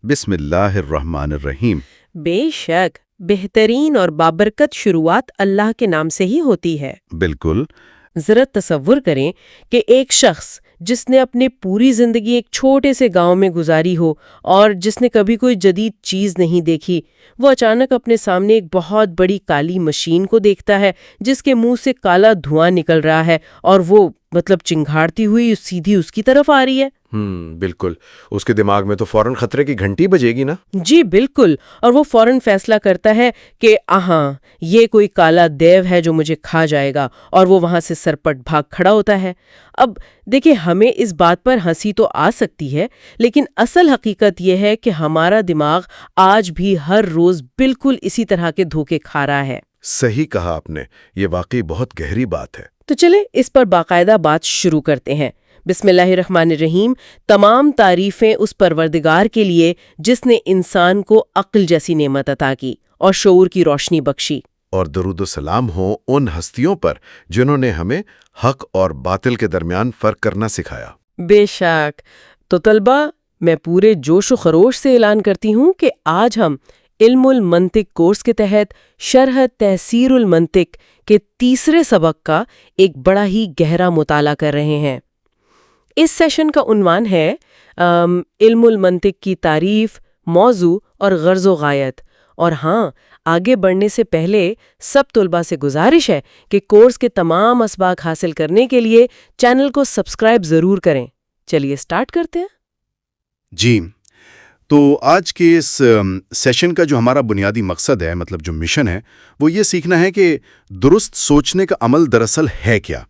بسم اللہ الرحمن الرحیم۔ بے شک بہترین اور بابرکت شروعات اللہ کے نام سے ہی ہوتی ہے۔ بالکل۔ ذرا تصور کریں کہ ایک شخص جس نے اپنی پوری زندگی ایک چھوٹے سے گاؤں میں گزاری ہو اور جس نے کبھی کوئی جدید چیز نہیں دیکھی، وہ اچانک اپنے سامنے ایک بہت بڑی کالی مشین کو دیکھتا ہے جس کے منہ سے کالا دھواں نکل رہا ہے اور وہ چنگھاڑتی ہوئی سیدھی اس کی طرف آ رہی ہے۔ بالکل، اس کے دماغ میں تو فوراً خطرے کی گھنٹی بجے گی نا۔ جی بالکل، اور وہ فوراً فیصلہ کرتا ہے کہ یہ کوئی کالا دیو ہے جو مجھے کھا جائے گا، اور وہ وہاں سے سرپٹ بھاگ کھڑا ہوتا ہے۔ اب دیکھیں، ہمیں اس بات پر ہنسی تو آ سکتی ہے، لیکن اصل حقیقت یہ ہے کہ ہمارا دماغ آج بھی ہر روز بالکل اسی طرح کے دھوکے کھا رہا ہے۔ صحیح کہا آپ نے، یہ واقعی بہت گہری بات ہے۔ تو چلیں اس پر باقاعدہ بات شروع کرتے ہیں۔ بسم اللہ الرحمن الرحیم۔ تمام تعریفیں اس پروردگار کے لیے جس نے انسان کو عقل جیسی نعمت عطا کی اور شعور کی روشنی بخشی، اور درود و سلام ہو ان ہستیوں پر جنہوں نے ہمیں حق اور باطل کے درمیان فرق کرنا سکھایا۔ بے شک۔ تو طلبہ، میں پورے جوش و خروش سے اعلان کرتی ہوں کہ آج ہم علم المنطق کورس کے تحت شرح تحصیر المنطق کے تیسرے سبق کا ایک بڑا ہی گہرا مطالعہ کر رہے ہیں۔ اس سیشن کا عنوان ہے علم المنطق کی تعریف، موضوع اور غرض و غایت۔ اور آگے بڑھنے سے پہلے سب طلباء سے گزارش ہے کہ کورس کے تمام اسباق حاصل کرنے کے لیے چینل کو سبسکرائب ضرور کریں۔ چلیے سٹارٹ کرتے ہیں۔ جی، تو آج کے اس سیشن کا جو ہمارا بنیادی مقصد ہے، جو مشن ہے، وہ یہ سیکھنا ہے کہ درست سوچنے کا عمل دراصل ہے کیا،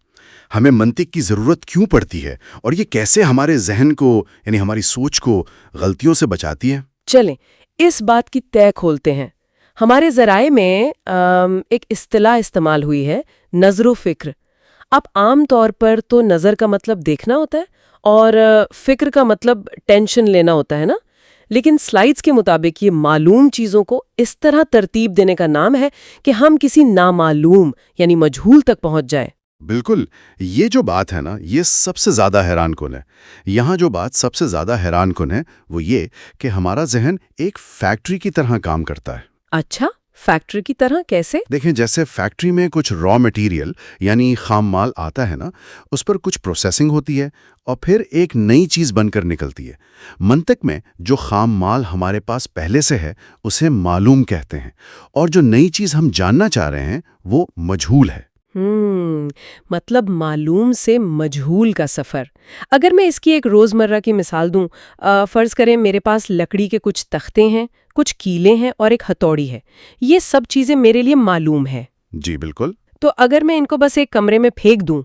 ہمیں منطق کی ضرورت کیوں پڑتی ہے، اور یہ کیسے ہمارے ذہن کو، یعنی ہماری سوچ کو غلطیوں سے بچاتی ہے۔ چلیں اس بات کی طے کھولتے ہیں۔ ہمارے ذرائع میں ایک اصطلاح استعمال ہوئی ہے، نظر و فکر۔ اب عام طور پر تو نظر کا مطلب دیکھنا ہوتا ہے اور فکر کا مطلب ٹینشن لینا ہوتا ہے نا، لیکن سلائیڈز کے مطابق یہ معلوم چیزوں کو اس طرح ترتیب دینے کا نام ہے کہ ہم کسی نامعلوم یعنی مجہول تک پہنچ جائیں۔ بالکل، یہ جو بات ہے نا، یہ سب سے زیادہ حیران کن ہے۔ یہاں جو بات سب سے زیادہ حیران کن ہے وہ یہ کہ ہمارا ذہن ایک فیکٹری کی طرح کام کرتا ہے۔ اچھا، فیکٹری کی طرح کیسے؟ دیکھیں، جیسے فیکٹری میں کچھ را مٹیریل یعنی خام مال آتا ہے نا، اس پر کچھ پروسیسنگ ہوتی ہے اور پھر ایک نئی چیز بن کر نکلتی ہے۔ منطق میں جو خام مال ہمارے پاس پہلے سے ہے اسے معلوم کہتے ہیں، اور جو نئی چیز ہم جاننا چاہ رہے ہیں وہ مجہول ہے۔ مطلب معلوم سے مجہول کا سفر۔ اگر میں اس کی ایک روزمرہ کی مثال دوں، فرض کریں میرے پاس لکڑی کے کچھ تختے ہیں، کچھ کیلیں ہیں اور ایک ہتھوڑی ہے۔ یہ سب چیزیں میرے لیے معلوم ہے۔ جی بالکل۔ تو اگر میں ان کو بس ایک کمرے میں پھینک دوں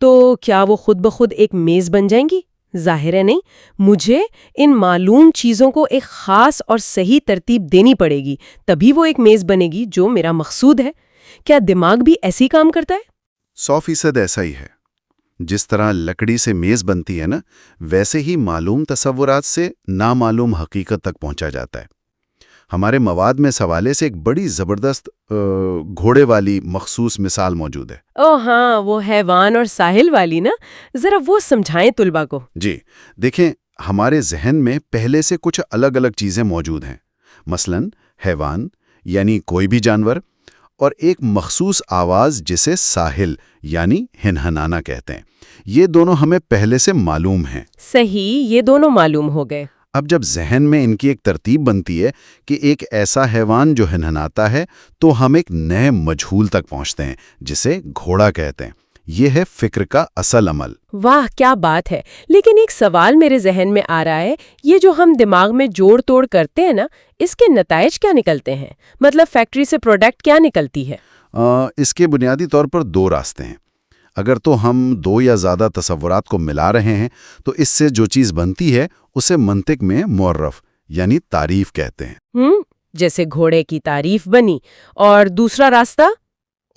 تو کیا وہ خود بخود ایک میز بن جائیں گی؟ ظاہر ہے نہیں۔ مجھے ان معلوم چیزوں کو ایک خاص اور صحیح ترتیب دینی پڑے گی، تبھی وہ ایک میز بنے گی جو میرا مقصود ہے۔ کیا دماغ بھی ایسی کام کرتا ہے؟ 100% ایسا ہی ہے۔ جس طرح لکڑی سے میز بنتی ہے نا، ویسے ہی معلوم تصورات سے نامعلوم حقیقت تک پہنچا جاتا ہے۔ ہمارے مواد میں اس حوالے سے ایک بڑی زبردست گھوڑے والی مخصوص مثال موجود ہے۔ ہاں، وہ حیوان اور ساحل والی نا، ذرا وہ سمجھائیں طلباء کو۔ جی دیکھیں، ہمارے ذہن میں پہلے سے کچھ الگ الگ چیزیں موجود ہیں، مثلا حیوان یعنی کوئی بھی جانور، اور ایک مخصوص آواز جسے ساحل یعنی ہنہنانا کہتے ہیں۔ یہ دونوں ہمیں پہلے سے معلوم ہیں۔ صحیح، یہ دونوں معلوم ہو گئے۔ اب جب ذہن میں ان کی ایک ترتیب بنتی ہے کہ ایک ایسا حیوان جو ہنہناتا ہے، تو ہم ایک نئے مجہول تک پہنچتے ہیں جسے گھوڑا کہتے ہیں۔ یہ ہے فکر کا اصل عمل۔ واہ کیا بات ہے! لیکن ایک سوال میرے ذہن میں آ رہا ہے، یہ جو ہم دماغ میں جوڑ توڑ کرتے ہیں نا، اس کے نتائج کیا نکلتے ہیں؟ مطلب فیکٹری سے پروڈکٹ کیا نکلتی ہے؟ اس کے بنیادی طور پر 2 راستے ہیں۔ اگر تو ہم 2 یا زیادہ تصورات کو ملا رہے ہیں تو اس سے جو چیز بنتی ہے اسے منطق میں معرف یعنی تعریف کہتے ہیں۔ جیسے گھوڑے کی تعریف بنی۔ اور دوسرا راستہ؟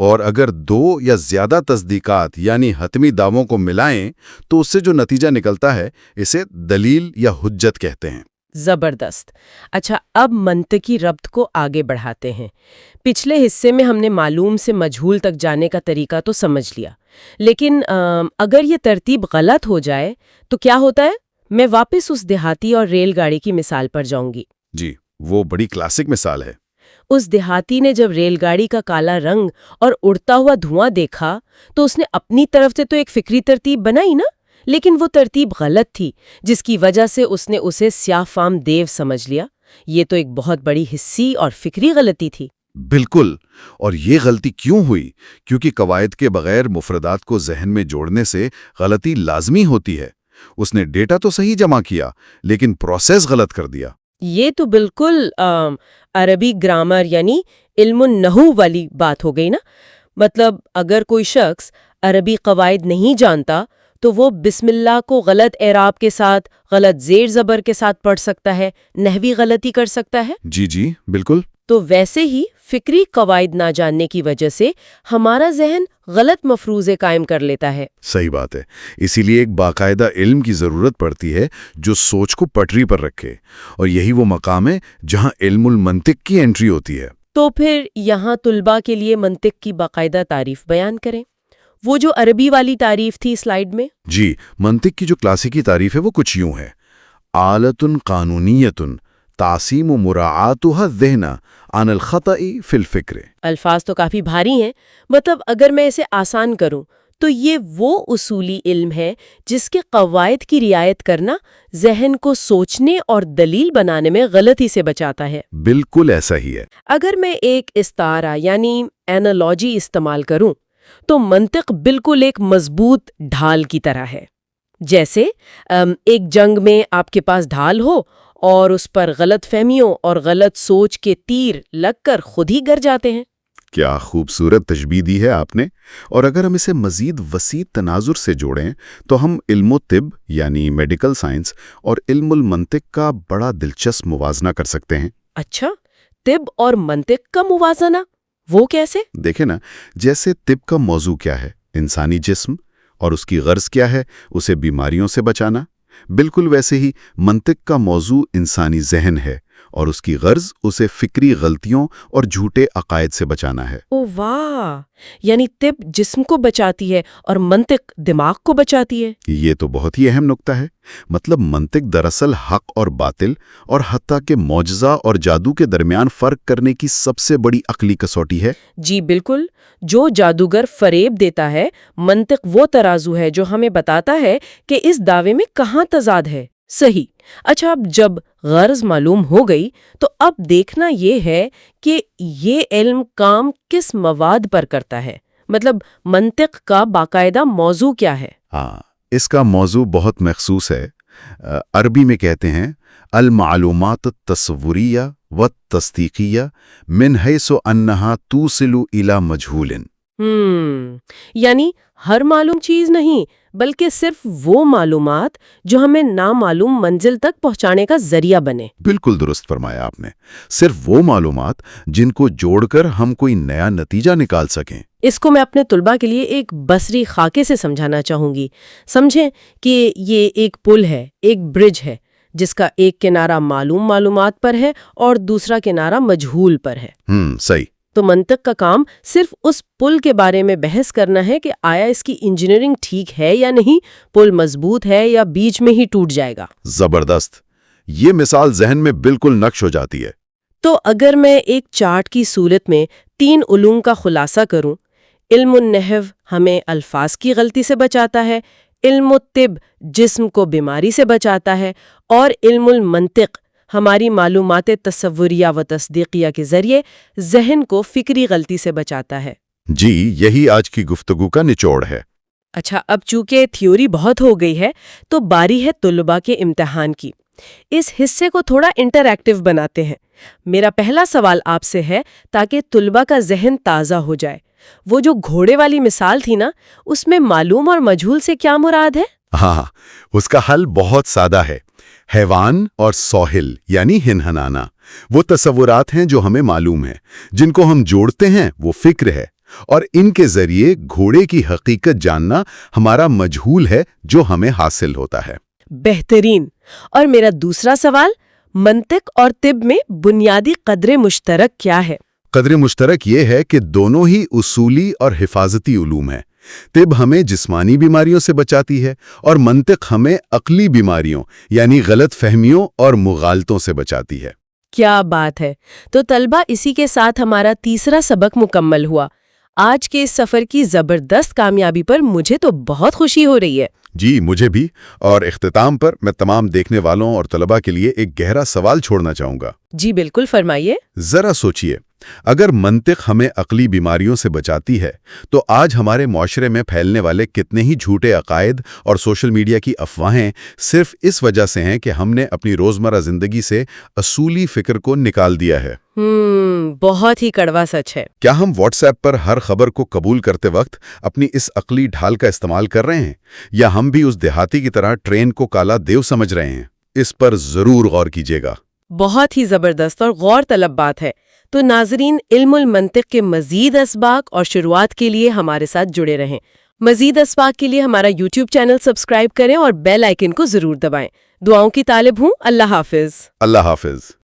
اور اگر 2 یا زیادہ تصدیقات یعنی حتمی دعووں کو ملائیں تو اس سے جو نتیجہ نکلتا ہے اسے دلیل یا حجت کہتے ہیں۔ زبردست۔ اچھا، اب منطقی ربط کو آگے بڑھاتے ہیں۔ پچھلے حصے میں ہم نے معلوم سے مجہول تک جانے کا طریقہ تو سمجھ لیا، لیکن اگر یہ ترتیب غلط ہو جائے تو کیا ہوتا ہے؟ میں واپس اس دیہاتی اور ریل گاڑی کی مثال پر جاؤں گی۔ جی وہ بڑی کلاسک مثال ہے۔ اس دیہاتی نے جب ریل گاڑی کا کالا رنگ اور اڑتا ہوا دھواں دیکھا تو اس نے اپنی طرف سے تو ایک فکری ترتیب بنائی نا، لیکن وہ ترتیب غلط تھی، جس کی وجہ سے اس نے اسے سیاہ فام دیو سمجھ لیا۔ یہ تو ایک بہت بڑی حسی اور فکری غلطی تھی۔ بالکل، اور یہ غلطی کیوں ہوئی؟ کیونکہ قواعد کے بغیر مفردات کو ذہن میں جوڑنے سے غلطی لازمی ہوتی ہے۔ اس نے ڈیٹا تو صحیح جمع کیا لیکن پروسیس غلط کر دیا۔ یہ تو بالکل عربی گرامر یعنی علم النحو والی بات ہو گئی نا۔ مطلب اگر کوئی شخص عربی قواعد نہیں جانتا تو وہ بسم اللہ کو غلط اعراب کے ساتھ، غلط زیر زبر کے ساتھ پڑھ سکتا ہے، نحوی غلطی کر سکتا ہے۔ جی بالکل۔ تو ویسے ہی فکری قواعد نہ جاننے کی وجہ سے ہمارا ذہن غلط مفروضے قائم کر لیتا ہے۔ صحیح بات ہے، اسی لیے ایک باقاعدہ علم کی ضرورت پڑتی ہے جو سوچ کو پٹری پر رکھے، اور یہی وہ مقام ہے جہاں علم المنطق کی انٹری ہوتی ہے۔ تو پھر یہاں طلباء کے لیے منطق کی باقاعدہ تعریف بیان کریں، وہ جو عربی والی تعریف تھی سلائیڈ میں۔ جی، منطق کی جو کلاسیکی تعریف ہے وہ کچھ یوں ہے: آلۃ قانونیۃ تعصیم مراعاتها الذہن عن الخطأ فی الفکر۔ الفاظ تو کافی بھاری ہیں، مطلب اگر میں اسے آسان کروں تو یہ وہ اصولی علم ہے جس کے قواعد کی رعایت کرنا ذہن کو سوچنے اور دلیل بنانے میں غلطی سے بچاتا ہے۔ بالکل ایسا ہی ہے۔ اگر میں ایک استعارہ یعنی اینالوجی استعمال کروں تو منطق بالکل ایک مضبوط ڈھال کی طرح ہے۔ جیسے ایک جنگ میں آپ کے پاس ڈھال ہو اور اس پر غلط فہمیوں اور غلط سوچ کے تیر لگ کر خود ہی گر جاتے ہیں۔ کیا خوبصورت تشبیہ دی ہے آپ نے! اور اگر ہم اسے مزید وسیع تناظر سے جوڑیں تو ہم علم طب یعنی میڈیکل سائنس اور علم المنطق کا بڑا دلچسپ موازنہ کر سکتے ہیں۔ اچھا، طب اور منطق کا موازنہ، وہ کیسے؟ دیکھیں نا، جیسے طب کا موضوع کیا ہے؟ انسانی جسم، اور اس کی غرض کیا ہے؟ اسے بیماریوں سے بچانا۔ بالکل ویسے ہی منطق کا موضوع انسانی ذہن ہے، اور اس کی غرض اسے فکری غلطیوں اور جھوٹے عقائد سے بچانا ہے۔ او واہ! یعنی طب جسم کو بچاتی ہے اور منطق دماغ کو بچاتی ہے۔ یہ تو بہت ہی اہم نکتہ ہے۔ مطلب منطق دراصل حق اور باطل اور حتیٰ کہ معجزہ اور جادو کے درمیان فرق کرنے کی سب سے بڑی عقلی کسوٹی ہے۔ جی بالکل، جو جادوگر فریب دیتا ہے، منطق وہ ترازو ہے جو ہمیں بتاتا ہے کہ اس دعوے میں کہاں تضاد ہے۔ صحیح۔ اچھا، اب جب غرض معلوم ہو گئی تو اب دیکھنا یہ ہے کہ یہ علم کام کس مواد پر کرتا ہے، مطلب منطق کا باقاعدہ موضوع کیا ہے؟ ہاں، اس کا موضوع بہت مخصوص ہے۔ عربی میں کہتے ہیں المعلومات التصوریہ والتصدیقیہ من حیث انہا توصل الی مجہول۔ یعنی ہر معلوم چیز نہیں، بلکہ صرف وہ معلومات جو ہمیں نامعلوم منزل تک پہنچانے کا ذریعہ بنے۔ بالکل درست فرمایا آپ نے، صرف وہ معلومات جن کو جوڑ کر ہم کوئی نیا نتیجہ نکال سکیں۔ اس کو میں اپنے طلباء کے لیے ایک بصری خاکے سے سمجھانا چاہوں گی۔ سمجھیں کہ یہ ایک پل ہے، ایک برج ہے، جس کا ایک کنارہ معلوم معلومات پر ہے اور دوسرا کنارہ مجہول پر ہے۔ صحیح۔ تو منطق کا کام صرف اس پل کے بارے میں بحث کرنا ہے کہ آیا اس کی انجینئرنگ ٹھیک ہے یا نہیں، پل مضبوط ہے یا بیچ میں ہی ٹوٹ جائے گا۔ زبردست! یہ مثال ذہن میں بالکل نقش ہو جاتی ہے۔ تو اگر میں ایک چارٹ کی صورت میں 3 علوم کا خلاصہ کروں، علم النحو ہمیں الفاظ کی غلطی سے بچاتا ہے، علم الطب جسم کو بیماری سے بچاتا ہے، اور علم المنطق ہماری معلومات تصوریہ و تصدیقیہ کے ذریعے ذہن کو فکری غلطی سے بچاتا ہے۔ جی، یہی آج کی گفتگو کا نچوڑ ہے۔ اچھا، اب چونکہ تھیوری بہت ہو گئی ہے تو باری ہے طلباء کے امتحان کی۔ اس حصے کو تھوڑا انٹریکٹیو بناتے ہیں۔ میرا پہلا سوال آپ سے ہے تاکہ طلباء کا ذہن تازہ ہو جائے۔ وہ جو گھوڑے والی مثال تھی نا، اس میں معلوم اور مجہول سے کیا مراد ہے؟ ہاں، اس کا حل بہت سادہ ہے۔ حیوان اور سوہل یعنی ہنہنانا وہ تصورات ہیں جو ہمیں معلوم ہیں، جن کو ہم جوڑتے ہیں وہ فکر ہے، اور ان کے ذریعے گھوڑے کی حقیقت جاننا ہمارا مجہول ہے جو ہمیں حاصل ہوتا ہے۔ بہترین۔ اور میرا دوسرا سوال، منطق اور طب میں بنیادی قدر مشترک کیا ہے؟ قدر مشترک یہ ہے کہ دونوں ہی اصولی اور حفاظتی علوم ہیں۔ طب ہمیں جسمانی بیماریوں سے بچاتی ہے اور منطق ہمیں عقلی بیماریوں یعنی غلط فہمیوں اور مغالطوں سے بچاتی ہے۔ کیا بات ہے! تو طلبہ، اسی کے ساتھ ہمارا تیسرا سبق مکمل ہوا۔ آج کے اس سفر کی زبردست کامیابی پر مجھے تو بہت خوشی ہو رہی ہے۔ جی مجھے بھی، اور اختتام پر میں تمام دیکھنے والوں اور طلباء کے لیے ایک گہرا سوال چھوڑنا چاہوں گا۔ جی بالکل، فرمائیے۔ ذرا سوچئے، اگر منطق ہمیں عقلی بیماریوں سے بچاتی ہے تو آج ہمارے معاشرے میں پھیلنے والے کتنے ہی جھوٹے عقائد اور سوشل میڈیا کی افواہیں صرف اس وجہ سے ہیں کہ ہم نے اپنی روزمرہ زندگی سے اصولی فکر کو نکال دیا ہے۔ بہت ہی کڑوا سچ ہے۔ کیا ہم واٹس ایپ پر ہر خبر کو قبول کرتے وقت اپنی اس عقلی ڈھال کا استعمال کر رہے ہیں، یا ہم بھی اس دیہاتی کی طرح ٹرین کو کالا دیو سمجھ رہے ہیں؟ اس پر ضرور غور کیجیے گا۔ بہت ہی زبردست اور غور طلب بات ہے۔ تو ناظرین، علم المنطق کے مزید اسباق اور شروعات کے لیے ہمارے ساتھ جڑے رہیں۔ مزید اسباق کے لیے ہمارا یوٹیوب چینل سبسکرائب کریں اور بیل آئیکن کو ضرور دبائیں۔ دعاؤں کی طالب ہوں۔ اللہ حافظ۔ اللہ حافظ۔